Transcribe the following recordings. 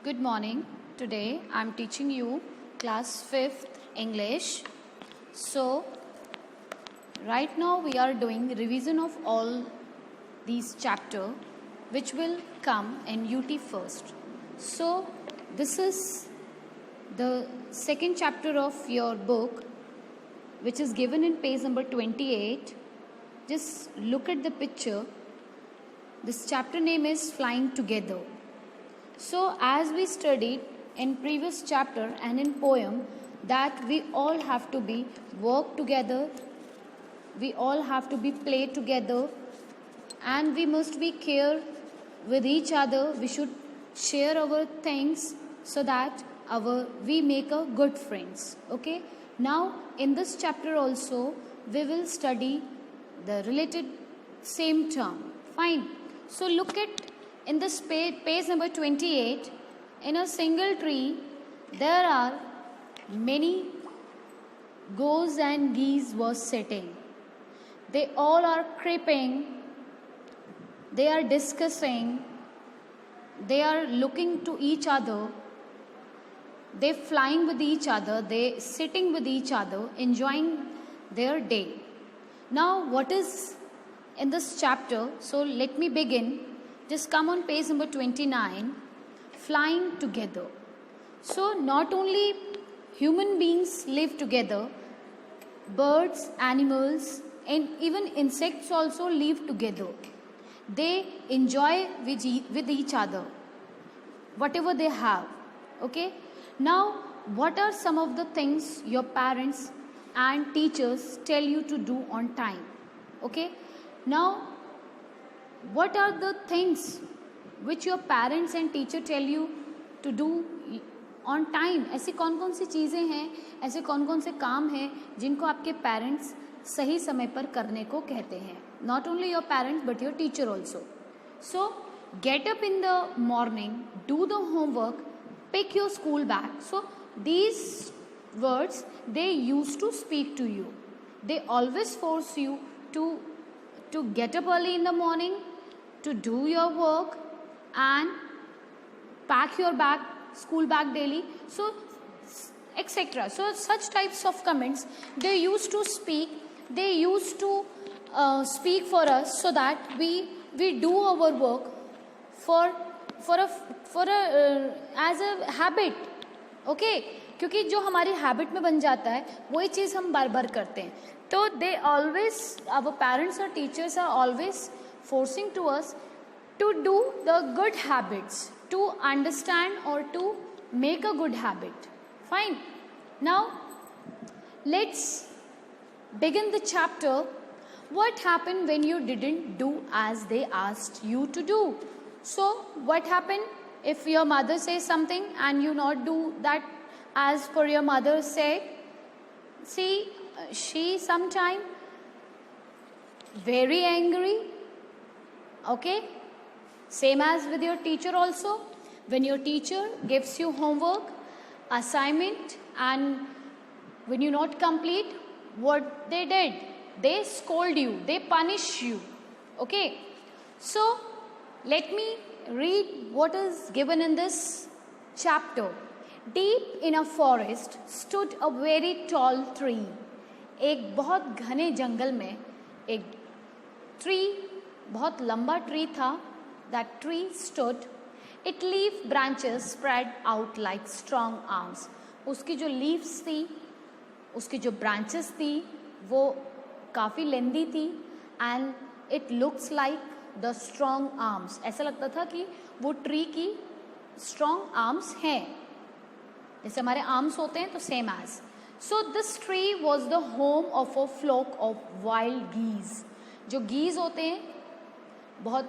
Good morning. Today I'm teaching you class 5th English. So right now we are doing revision of all these chapter which will come in UT first. So this is the second chapter of your book which is given in page number 28. Just look at the picture. This chapter name is Flying Together. So as we studied in previous chapter and in poem that we all have to be work together, we all have to be play together, and we must be care with each other. We should share our things so that we make a good friends. Okay. Now in this chapter also we will study the related same term. Fine. So look at in this page number 28, in a single tree, there are many goose and geese was sitting. They all are creeping, they are discussing, they are looking to each other, they flying with each other, they sitting with each other, enjoying their day. Now what is in this chapter? So let me begin. Just come on page number 29, Flying Together. So not only human beings live together, birds, animals, and even insects also live together. They enjoy with each other, whatever they have. Okay. Now, what are some of the things your parents and teachers tell you to do on time? Okay. Now, what are the things which your parents and teacher tell you to do on time? ऐसी कौन कौन सी चीज़ें हैं, ऐसे कौन कौन से काम हैं जिनको आपके पेरेंट्स सही समय पर करने को कहते हैं? Not only your parents but your teacher also. So get up in the morning, do the homework, pick your school bag. So these words they used to speak to you. They always force you to get up early in the morning, to do your work and pack your bag, school bag daily, so etc. So such types of comments they used to speak, they used to speak for us so that we do our work for a as a habit. Okay, क्योंकि जो हमारी habit में बन जाता है वही चीज़ हम बार बार करते हैं. तो they always, our parents or teachers are always forcing to us to do the good habits, to understand or to make a good habit. Fine. Now let's begin the chapter. What happened when you didn't do as they asked you to do? So what happened if your mother says something and you not do that as per your mother say? See, she sometime very angry. Okay, same as with your teacher also. When your teacher gives you homework, assignment, and when you not complete what they did, they scold you, they punish you. Okay, so let me read what is given in this chapter. Deep in a forest stood a very tall tree. एक बहुत घने जंगल में एक tree, बहुत लंबा tree था. That tree stood. Its leaf branches spread out like strong arms. उसकी जो leaves थी, उसकी जो branches थी, वो काफ़ी लेंदी थी. And it looks like the strong arms. ऐसा लगता था कि वो ट्री की strong arms हैं. जैसे हमारे arms होते हैं तो same as. So this tree was the home of a flock of wild geese. जो geese होते हैं बहुत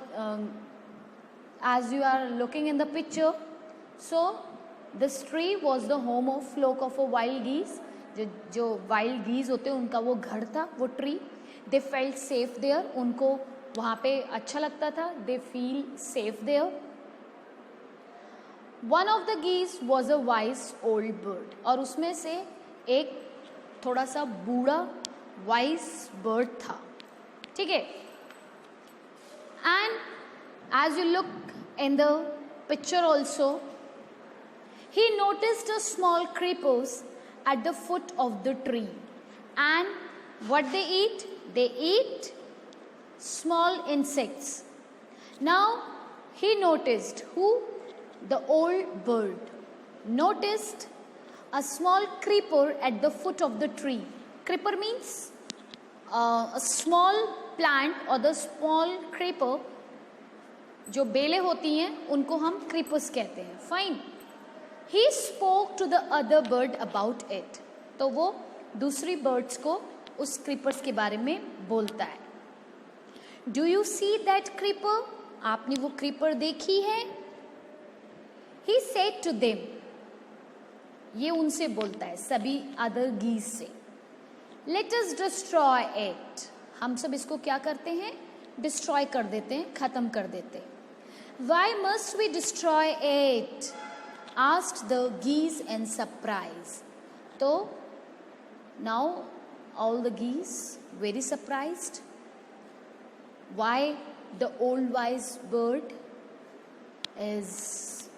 as you are looking in the picture, so this tree was the home of flock of a wild geese. जो wild geese होते हैं उनका वो घर था, वो tree. They felt safe there. उनको वहाँ पे अच्छा लगता था. They feel safe there. One of the geese was a wise old bird. और उसमें से एक थोड़ा सा बूढ़ा वाइज बर्ड था. ठीक है. And as you look in the picture also, He noticed a small creepers at the foot of the tree. And what they eat? They eat small insects. Now he noticed, who? The old bird noticed a small creeper at the foot of the tree. Creeper means a small plant or the small creeper. जो बेलें होती हैं उनको हम creepers कहते हैं. Fine. He spoke to the other bird about it. तो वो दूसरी birds को उस creepers के बारे में बोलता है. Do you see that creeper? आपने वो creeper देखी है? He said to them. ये उनसे बोलता है, सभी other geese से. Let us destroy it. हम सब इसको क्या करते हैं? Destroy कर देते हैं, खत्म कर देते हैं. Why must we destroy it? Asked the geese in surprise. तो now all the geese very surprised. Why the old wise bird is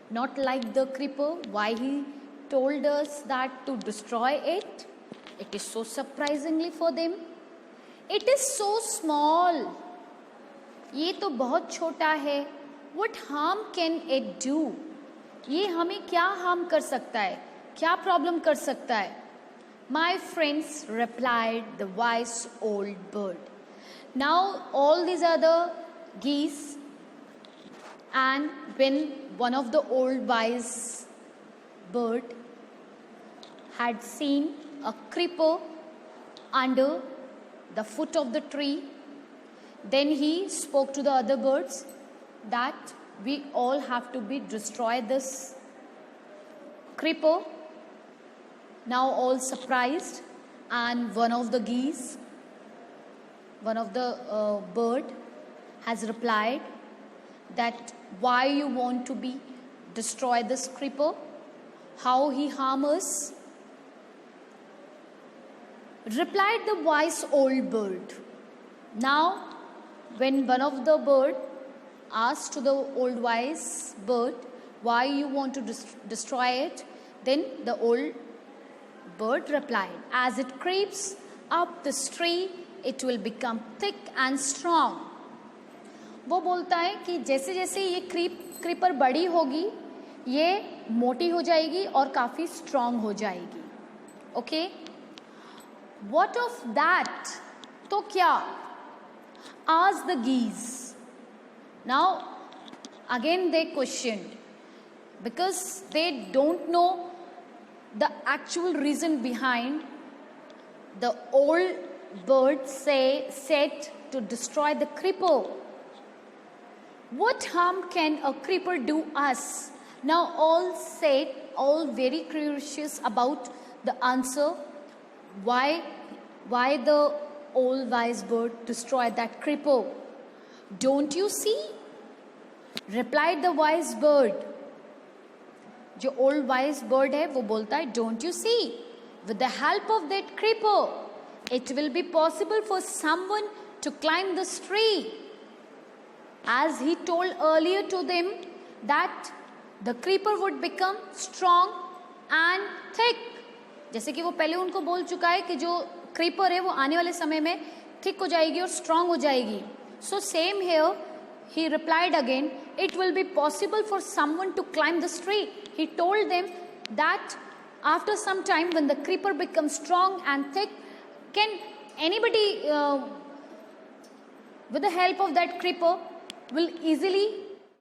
not like the creeper? Why he told us that to destroy it? It is so surprisingly for them. It is so small. ये तो बहुत छोटा है. What harm can it do? ये हमें क्या harm कर सकता है? क्या problem कर सकता है? My friends, replied the wise old bird. Now all these other geese, and when one of the old wise bird had seen a creeper under the foot of the tree, then he spoke to the other birds that we all have to be destroy this creeper. Now all surprised, and one of the geese, one of the bird has replied that why you want to be destroy this creeper, how he harm us. Replied the wise old bird. Now when one of the bird asked to the old wise bird why you want to destroy it, then the old bird replied, as it creeps up this tree it will become thick and strong. वो बोलता है कि जैसे जैसे ये creeper बड़ी होगी ये मोटी हो जाएगी और काफ़ी स्ट्रॉन्ग हो जाएगी. Okay, what of that? तो क्या? Asked the geese. Now again they questioned because they don't know the actual reason behind the old bird said to destroy the creeper. What harm can a creeper do us? Now all said, all very curious about the answer. Why the old wise bird destroyed that creeper? Don't you see? Replied the wise bird. जो old wise bird है वो बोलता है, don't you see? With the help of that creeper, it will be possible for someone to climb this tree. As he told earlier to them that the creeper would become strong and thick. जैसे कि वो पहले उनको बोल चुका है कि जो creeper है वो आने वाले समय में thick हो जाएगी और strong हो जाएगी. So same here, he replied again, it will be possible for someone to climb this tree. He told them that after some time when the creeper becomes strong and thick, can anybody with the help of that creeper will easily